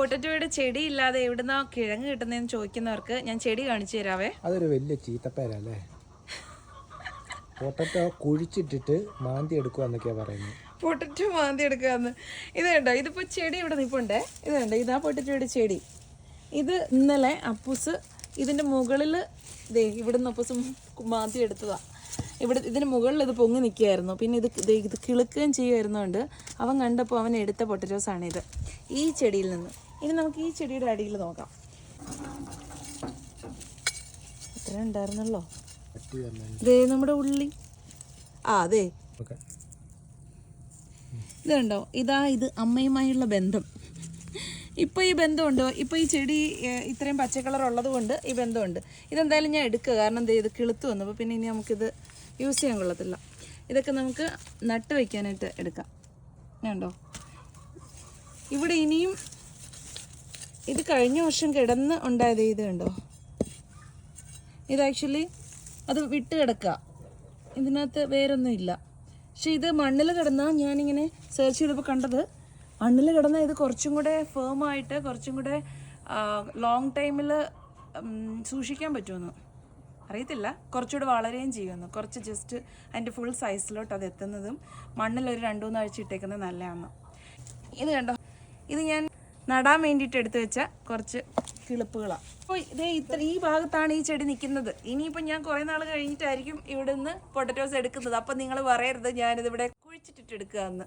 പൊട്ടറ്റോയുടെ ചെടി ഇല്ലാതെ എവിടുന്ന കിഴങ്ങ് കിട്ടുന്നതെന്ന് ചോദിക്കുന്നവർക്ക് ഞാൻ ചെടി കാണിച്ചു തരാവേ. അതൊരു വലിയ ചീത്തപ്പേരല്ലേ. പൊട്ടറ്റോ കുഴിച്ചിട്ടിട്ട് മാന്തി എടുക്കുക എന്നൊക്കെയാ പറയുന്നത്. പൊട്ടറ്റോ മാന്തി എടുക്കാന്ന്. ഇത് കണ്ടോ, ഇതിപ്പോ ചെടി ഇവിടെ നിൽപ്പുണ്ടേ. ഇത് കണ്ടോ, ഇതാ പൊട്ടറ്റോയുടെ ചെടി. ഇത് ഇന്നലെ അപ്പൂസ് ഇതിന്റെ മുകളിൽ ഇവിടുന്ന് അപ്പൂസ് മാന്തി എടുത്തതാ. ഇതിന് മുകളിൽ ഇത് പൊങ്ങി നിൽക്കുകയായിരുന്നു. പിന്നെ ഇത് കിളുക്കുകയും ചെയ്യുമായിരുന്നുകൊണ്ട് അവൻ കണ്ടപ്പോൾ അവൻ എടുത്ത പൊട്ടറ്റോസാണ് ഇത്, ഈ ചെടിയിൽ നിന്ന്. ഇനി നമുക്ക് ഈ ചെടിയുടെ അടിയിൽ നോക്കാം. അത്ര ഉണ്ടായിരുന്നല്ലോ. ഇതേ നമ്മുടെ ഉള്ളി. അതെ, ഇത് കണ്ടോ, ഇത് അമ്മയുമായുള്ള ബന്ധം. ഇപ്പോൾ ഈ ബന്ധമുണ്ടോ? ഇപ്പോൾ ഈ ചെടി ഇത്രയും പച്ചക്കളർ ഉള്ളത് കൊണ്ട് ഈ ബന്ധമുണ്ട്. ഇതെന്തായാലും ഞാൻ എടുക്കുക, കാരണം ഇത് കിളുത്ത് വന്നു. അപ്പോൾ പിന്നെ ഇനി നമുക്കിത് യൂസ് ചെയ്യാൻ കൊള്ളത്തില്ല. ഇതൊക്കെ നമുക്ക് നട്ട് വയ്ക്കാനായിട്ട് എടുക്കാം. കണ്ടോ, ഇവിടെ ഇനിയും ഇത് കഴിഞ്ഞ വർഷം കിടന്ന് ഉണ്ടായത്. ഇത് കണ്ടോ, ഇത് ആക്ച്വലി അത് വിട്ട് കിടക്കുക, ഇതിനകത്ത് വേറൊന്നും ഇല്ല. പക്ഷെ ഇത് മണ്ണിൽ കിടന്നാൽ, ഞാനിങ്ങനെ സെർച്ച് ചെയ്തപ്പോൾ കണ്ടത്, മണ്ണിൽ കിടന്നാൽ ഇത് കുറച്ചും കൂടെ ഫേമായിട്ട് കുറച്ചും കൂടെ ലോങ് ടൈമിൽ സൂക്ഷിക്കാൻ പറ്റുമെന്ന് അറിയത്തില്ല. കുറച്ചുകൂടെ വളരുകയും ചെയ്യുമെന്ന്. കുറച്ച് ജസ്റ്റ് അതിൻ്റെ ഫുൾ സൈസിലോട്ട് അത് എത്തുന്നതും മണ്ണിലൊരു 2-3 ആഴ്ച ഇട്ടേക്കുന്നത് നല്ലതാണ്. ഇത് കണ്ടോ, ഇത് ഞാൻ നടാൻ വേണ്ടിയിട്ട് എടുത്തു വെച്ച കുറച്ച് കിളിപ്പുകളാണ്. അപ്പോൾ ഈ ഭാഗത്താണ് ഈ ചെടി നിൽക്കുന്നത്. ഇനിയിപ്പോൾ ഞാൻ കുറേ നാൾ കഴിഞ്ഞിട്ടായിരിക്കും ഇവിടെ നിന്ന് പൊട്ടറ്റോസ് എടുക്കുന്നത്. അപ്പം നിങ്ങൾ പറയരുത് ഞാനിതിവിടെ കുഴിച്ചിട്ടിട്ട് എടുക്കുക എന്ന്.